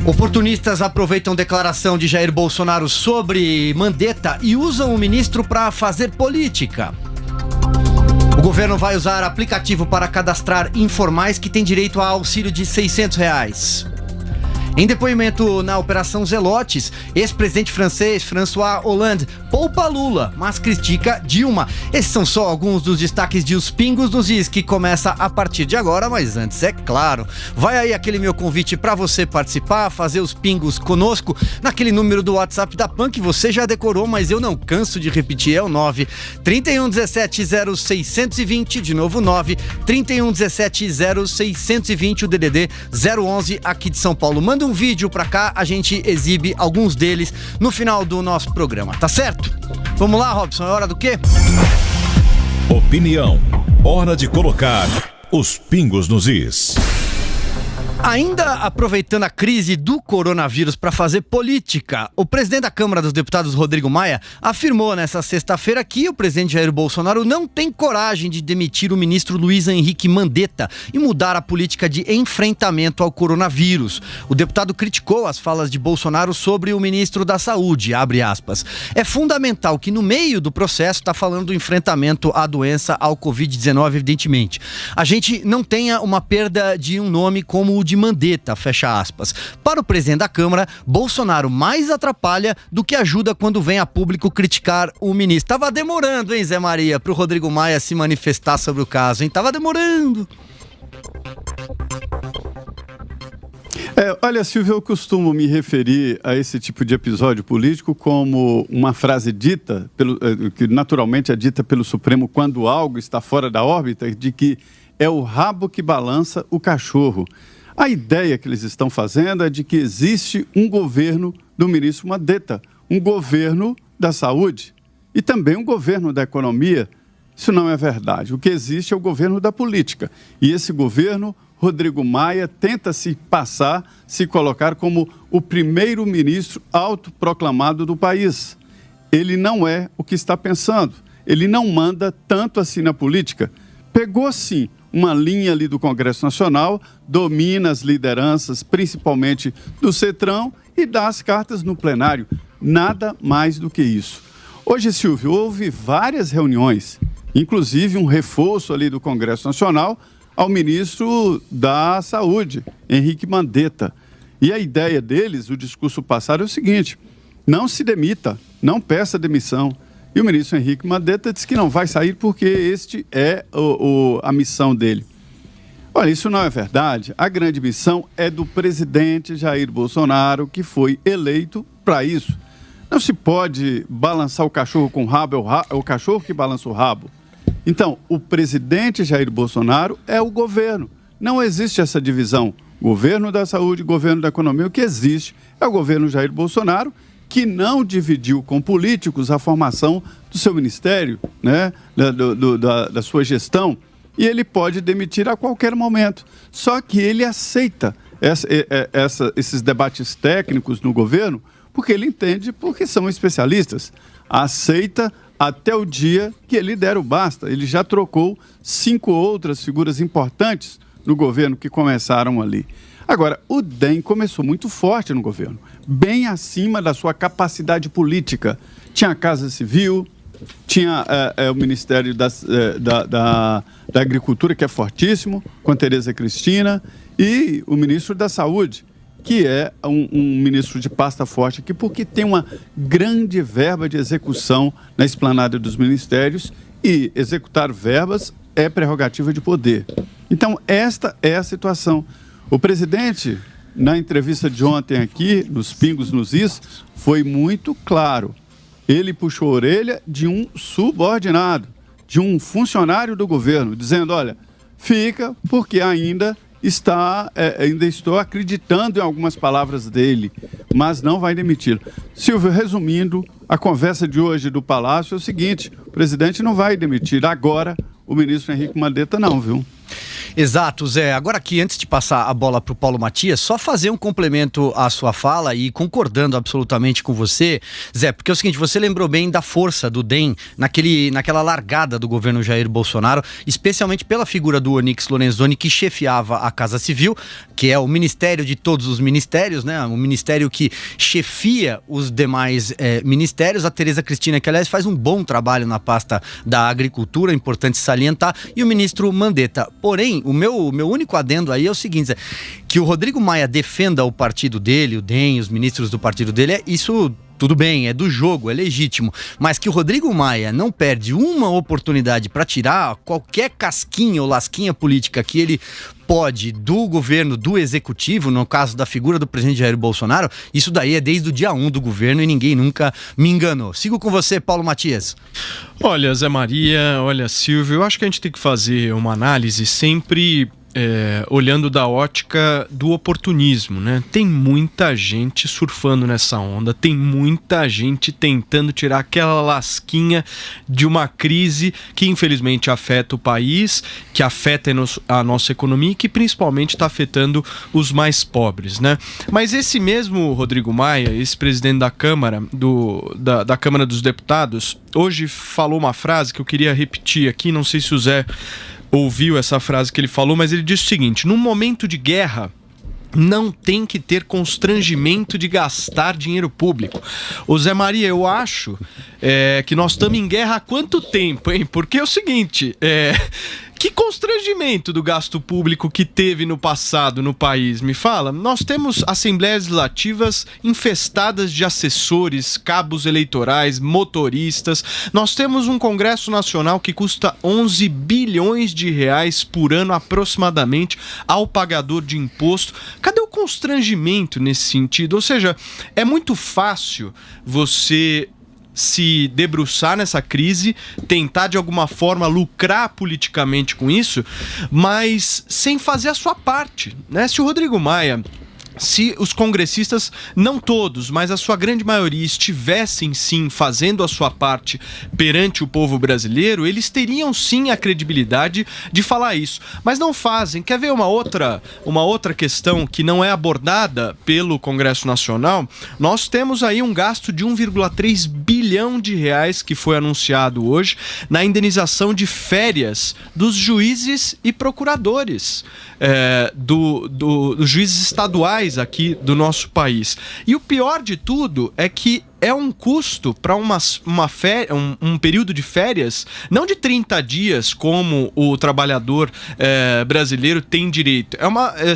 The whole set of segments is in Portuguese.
Oportunistas aproveitam declaração de Jair Bolsonaro sobre Mandetta e usam o ministro para fazer política. O governo vai usar aplicativo para cadastrar informais que têm direito a auxílio de R$600. Em depoimento na Operação Zelotes, ex-presidente francês François Hollande poupa Lula, mas critica Dilma. Esses são só alguns dos destaques de Os Pingos nos Is, que começa a partir de agora, mas antes, é claro, vai aí aquele meu convite para você participar, fazer os pingos conosco, naquele número do WhatsApp da PAN que você já decorou, mas eu não canso de repetir, é o 9-3117-0620, de novo 9-3117-0620, o DDD 011 aqui de São Paulo. Manda um vídeo pra cá, a gente exibe alguns deles no final do nosso programa, tá certo? Vamos lá, Robson, é hora do quê? Opinião, hora de colocar os pingos nos is. Ainda aproveitando a crise do coronavírus para fazer política, o presidente da Câmara dos Deputados, Rodrigo Maia, afirmou nesta sexta-feira que o presidente Jair Bolsonaro não tem coragem de demitir o ministro Luiz Henrique Mandetta e mudar a política de enfrentamento ao coronavírus. O deputado criticou as falas de Bolsonaro sobre o ministro da Saúde, abre aspas. É fundamental que no meio do processo, está falando do enfrentamento à doença, ao Covid-19, evidentemente, a gente não tenha uma perda de um nome como o de Mandetta, fecha aspas. Para o presidente da Câmara, Bolsonaro mais atrapalha do que ajuda quando vem a público criticar o ministro. Tava demorando, hein, Zé Maria, pro Rodrigo Maia se manifestar sobre o caso, hein? Tava demorando. Olha, Silvio, eu costumo me referir a esse tipo de episódio político como uma frase dita, que naturalmente é dita pelo Supremo quando algo está fora da órbita, de que é o rabo que balança o cachorro. A ideia que eles estão fazendo é de que existe um governo do ministro Mandetta, um governo da saúde e também um governo da economia. Isso não é verdade. O que existe é o governo da política. E esse governo, Rodrigo Maia, tenta se colocar como o primeiro-ministro autoproclamado do país. Ele não é o que está pensando. Ele não manda tanto assim na política. Pegou, sim, uma linha ali do Congresso Nacional, domina as lideranças, principalmente do Cetrão, e dá as cartas no plenário. Nada mais do que isso. Hoje, Silvio, houve várias reuniões, inclusive um reforço ali do Congresso Nacional ao ministro da Saúde, Henrique Mandetta. E a ideia deles, o discurso passado, é o seguinte: não se demita, não peça demissão. E o ministro Henrique Mandetta disse que não vai sair porque este é a missão dele. Olha, isso não é verdade. A grande missão é do presidente Jair Bolsonaro, que foi eleito para isso. Não se pode balançar o cachorro com o rabo, é o cachorro que balança o rabo. Então, o presidente Jair Bolsonaro é o governo. Não existe essa divisão. Governo da saúde, governo da economia. O que existe é o governo Jair Bolsonaro, que não dividiu com políticos a formação do seu ministério, né, da sua gestão, e ele pode demitir a qualquer momento. Só que ele aceita esses debates técnicos no governo porque ele entende, porque são especialistas. Aceita até o dia que ele der o basta. Ele já trocou 5 outras figuras importantes no governo que começaram ali. Agora, o DEM começou muito forte no governo, bem acima da sua capacidade política. Tinha a Casa Civil, tinha o Ministério da Agricultura, que é fortíssimo, com a Tereza Cristina, e o Ministro da Saúde, que é um ministro de pasta forte aqui, porque tem uma grande verba de execução na esplanada dos ministérios, e executar verbas é prerrogativa de poder. Então, esta é a situação. O presidente, na entrevista de ontem aqui, nos Pingos nos Is, foi muito claro. Ele puxou a orelha de um subordinado, de um funcionário do governo, dizendo: olha, fica porque ainda estou acreditando em algumas palavras dele, mas não vai demiti-lo. Silvio, resumindo, a conversa de hoje do Palácio é o seguinte: o presidente não vai demitir agora o ministro Henrique Mandetta, não, viu? Exato, Zé. Agora aqui, antes de passar a bola para o Paulo Matias, só fazer um complemento à sua fala e concordando absolutamente com você, Zé, porque é o seguinte, você lembrou bem da força do DEM naquela largada do governo Jair Bolsonaro, especialmente pela figura do Onyx Lorenzoni, que chefiava a Casa Civil, que é o ministério de todos os ministérios, né? O ministério que chefia os demais ministérios. A Tereza Cristina, que aliás faz um bom trabalho na pasta da agricultura, importante salientar, e o ministro Mandetta. Porém, o meu único adendo aí é o seguinte, que o Rodrigo Maia defenda o partido dele, o DEM, os ministros do partido dele, isso tudo bem, é do jogo, é legítimo, mas que o Rodrigo Maia não perde uma oportunidade para tirar qualquer casquinha ou lasquinha política que ele pode do governo, do executivo, no caso da figura do presidente Jair Bolsonaro, isso daí é desde o dia 1 do governo e ninguém nunca me enganou. Sigo com você, Paulo Matias. Olha, Zé Maria, olha, Silvio, eu acho que a gente tem que fazer uma análise sempre olhando da ótica do oportunismo, né? Tem muita gente surfando nessa onda, tem muita gente tentando tirar aquela lasquinha de uma crise que infelizmente afeta o país, que afeta a nossa economia e que principalmente está afetando os mais pobres, né? Mas esse mesmo Rodrigo Maia, esse presidente da Câmara, da Câmara dos Deputados, hoje falou uma frase que eu queria repetir aqui, não sei se o Zé ouviu essa frase que ele falou, mas ele disse o seguinte: num momento de guerra, não tem que ter constrangimento de gastar dinheiro público. Ô Zé Maria, eu acho que nós estamos em guerra há quanto tempo, hein? Porque é o seguinte, que constrangimento do gasto público que teve no passado no país, me fala? Nós temos assembleias legislativas infestadas de assessores, cabos eleitorais, motoristas. Nós temos um Congresso Nacional que custa 11 bilhões de reais por ano aproximadamente ao pagador de imposto. Cadê o constrangimento nesse sentido? Ou seja, é muito fácil você se debruçar nessa crise, tentar de alguma forma lucrar politicamente com isso, mas sem fazer a sua parte, né? Se o Rodrigo Maia, se os congressistas, não todos, mas a sua grande maioria, estivessem sim fazendo a sua parte perante o povo brasileiro, eles teriam sim a credibilidade de falar isso. Mas não fazem. Quer ver uma outra questão que não é abordada pelo Congresso Nacional? Nós temos aí um gasto de 1,3 bilhão de reais que foi anunciado hoje na indenização de férias dos juízes e procuradores, dos juízes estaduais aqui do nosso país. E o pior de tudo é que é um custo para um período de férias, não de 30 dias, como o trabalhador brasileiro tem direito.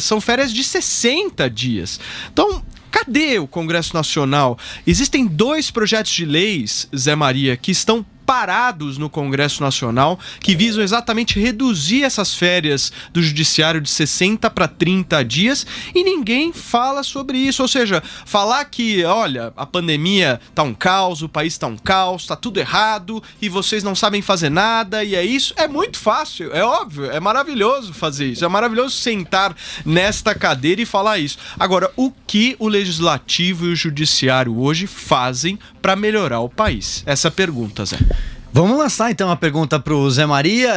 São férias de 60 dias. Então, cadê o Congresso Nacional? Existem 2 projetos de leis, Zé Maria, que estão parados no Congresso Nacional, que visam exatamente reduzir essas férias do judiciário de 60 para 30 dias e ninguém fala sobre isso. Ou seja, falar que, olha, a pandemia tá um caos, o país tá um caos, tá tudo errado e vocês não sabem fazer nada e é isso, é muito fácil, é óbvio, é maravilhoso fazer isso, é maravilhoso sentar nesta cadeira e falar isso. Agora, o que o Legislativo e o Judiciário hoje fazem para melhorar o país? Essa é a pergunta, Zé. Vamos lançar então a pergunta pro Zé Maria.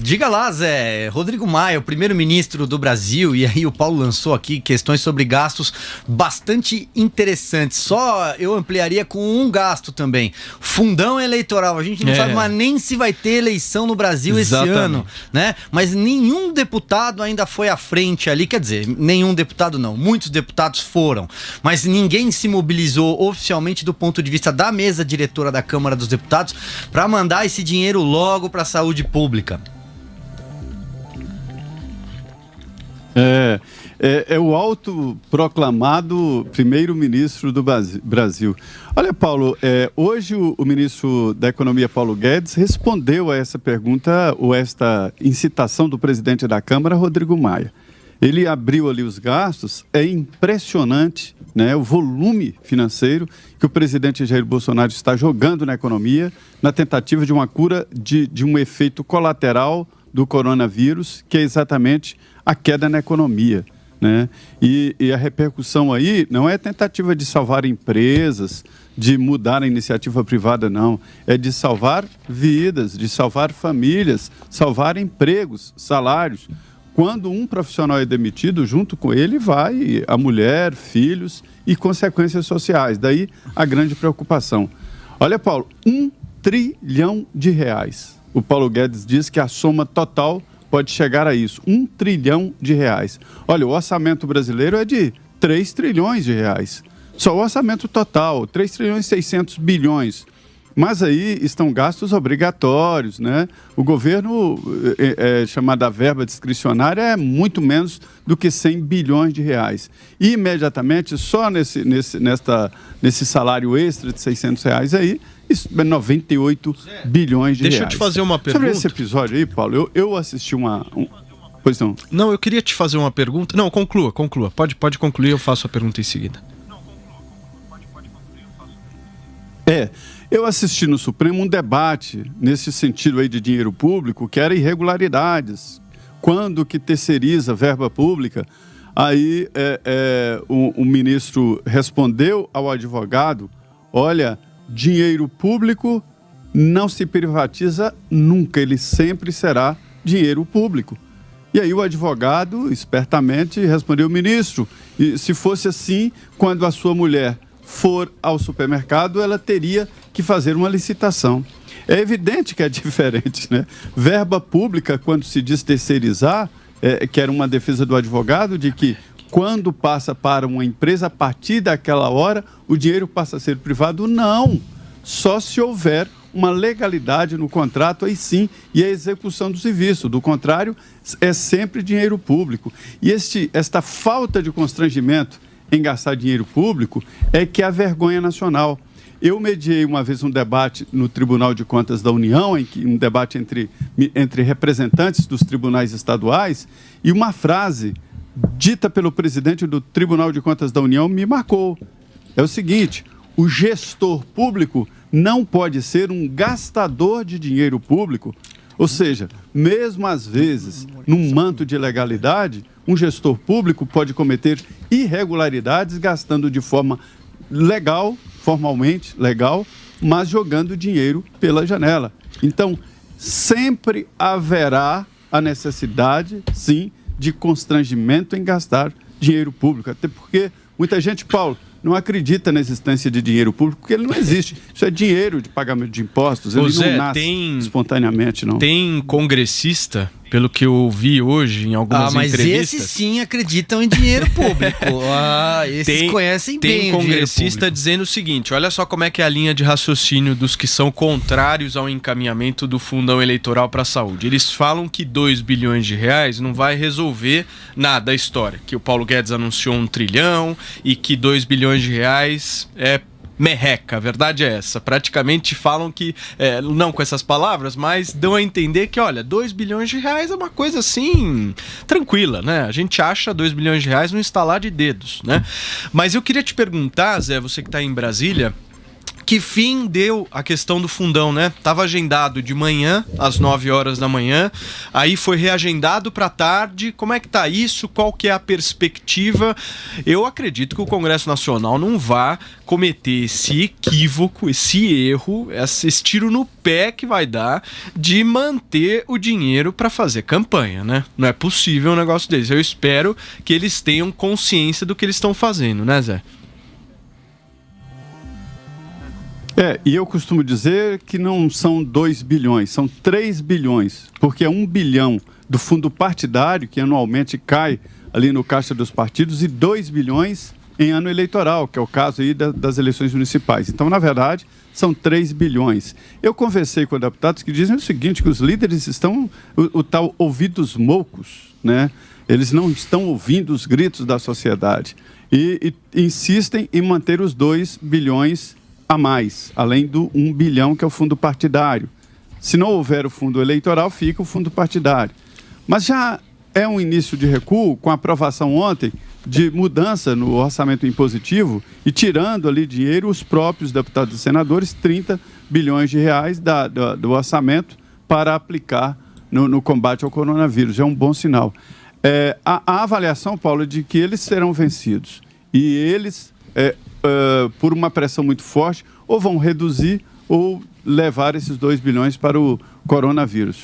Diga lá, Zé. Rodrigo Maia, o primeiro-ministro do Brasil, e aí o Paulo lançou aqui questões sobre gastos bastante interessantes. Só eu ampliaria com um gasto também. Fundão eleitoral. A gente não sabe mais nem se vai ter eleição no Brasil esse ano, né? Mas nenhum deputado ainda foi à frente ali. Quer dizer, nenhum deputado não. Muitos deputados foram. Mas ninguém se mobilizou oficialmente do ponto de vista da mesa diretora da Câmara dos Deputados para mandar esse dinheiro logo para a saúde pública. É o autoproclamado primeiro-ministro do Brasil. Olha, Paulo, hoje o ministro da Economia, Paulo Guedes, respondeu a essa pergunta ou esta incitação do presidente da Câmara, Rodrigo Maia. Ele abriu ali os gastos, é impressionante, né, o volume financeiro que o presidente Jair Bolsonaro está jogando na economia, na tentativa de uma cura de um efeito colateral do coronavírus, que é exatamente a queda na economia, né? E a repercussão aí não é tentativa de salvar empresas, de mudar a iniciativa privada, não. É de salvar vidas, de salvar famílias, salvar empregos, salários. quando um profissional é demitido, junto com ele vai a mulher, filhos e consequências sociais. Daí a grande preocupação. Olha, Paulo, R$1 trilhão. O Paulo Guedes diz que a soma total pode chegar a isso, R$1 trilhão. Olha, o orçamento brasileiro é de R$3 trilhões. Só o orçamento total, 3 trilhões e 600 bilhões. Mas aí estão gastos obrigatórios, né? O governo, chamada verba discricionária, é muito menos do que 100 bilhões de reais. E, imediatamente, só nesse salário extra de 600 reais aí, isso é 98 bilhões de reais. Deixa eu te fazer uma pergunta. Sobre esse episódio aí, Paulo, eu assisti Pois não. Não, eu queria te fazer uma pergunta. Não, conclua. Pode concluir, eu faço a pergunta em seguida. Eu assisti no Supremo um debate nesse sentido aí de dinheiro público, que era irregularidades. Quando que terceiriza verba pública? Aí o ministro respondeu ao advogado, olha, dinheiro público não se privatiza nunca, ele sempre será dinheiro público. E aí o advogado, espertamente, respondeu, ministro, e se fosse assim, quando a sua mulher for ao supermercado, ela teria que fazer uma licitação. É evidente que é diferente, né? Verba pública, quando se diz terceirizar, que era uma defesa do advogado, de que quando passa para uma empresa, a partir daquela hora, o dinheiro passa a ser privado. Não! Só se houver uma legalidade no contrato, aí sim, e a execução do serviço. Do contrário, é sempre dinheiro público. E esta falta de constrangimento em gastar dinheiro público é que é a vergonha nacional. Eu mediei uma vez um debate no Tribunal de Contas da União, um debate entre representantes dos tribunais estaduais, e uma frase dita pelo presidente do Tribunal de Contas da União me marcou. É o seguinte, o gestor público não pode ser um gastador de dinheiro público, ou seja, mesmo às vezes, num manto de legalidade, um gestor público pode cometer irregularidades gastando de forma legal, formalmente legal, mas jogando dinheiro pela janela. Então, sempre haverá a necessidade, sim, de constrangimento em gastar dinheiro público. Até porque muita gente, Paulo, não acredita na existência de dinheiro público, porque ele não existe. Isso é dinheiro de pagamento de impostos, ele não nasce espontaneamente, não. Tem congressista, pelo que eu vi hoje em algumas entrevistas... mas esses sim acreditam em dinheiro público. Esses conhecem bem o dinheiro público. Tem congressista dizendo o seguinte, olha só como é que é a linha de raciocínio dos que são contrários ao encaminhamento do fundão eleitoral para a saúde. Eles falam que 2 bilhões de reais não vai resolver nada da história, que o Paulo Guedes anunciou 1 trilhão e que 2 bilhões de reais é merreca, a verdade é essa. Praticamente falam que, não com essas palavras, mas dão a entender que, olha, 2 bilhões de reais é uma coisa assim, tranquila, né? A gente acha 2 bilhões de reais no estalar de dedos, né? Mas eu queria te perguntar, Zé, você que está em Brasília, que fim deu a questão do fundão, né? Tava agendado de manhã, às 9 horas da manhã, aí foi reagendado para tarde. Como é que tá isso? Qual que é a perspectiva? Eu acredito que o Congresso Nacional não vá cometer esse equívoco, esse erro, esse tiro no pé que vai dar de manter o dinheiro para fazer campanha, né? Não é possível um negócio desse. Eu espero que eles tenham consciência do que eles estão fazendo, né, Zé? E eu costumo dizer que não são 2 bilhões, são 3 bilhões, porque é 1 bilhão do fundo partidário, que anualmente cai ali no caixa dos partidos, e 2 bilhões em ano eleitoral, que é o caso aí das eleições municipais. Então, na verdade, são 3 bilhões. Eu conversei com deputados que dizem o seguinte, que os líderes estão, o tal ouvidos moucos, né? Eles não estão ouvindo os gritos da sociedade e insistem em manter os 2 bilhões a mais, além do 1 bilhão que é o fundo partidário. Se não houver o fundo eleitoral, fica o fundo partidário. Mas já é um início de recuo, com a aprovação ontem de mudança no orçamento impositivo e tirando ali dinheiro os próprios deputados e senadores, 30 bilhões de reais do orçamento para aplicar no combate ao coronavírus. É um bom sinal. A avaliação, Paulo, é de que eles serão vencidos. E eles... por uma pressão muito forte, ou vão reduzir ou levar esses 2 bilhões para o coronavírus.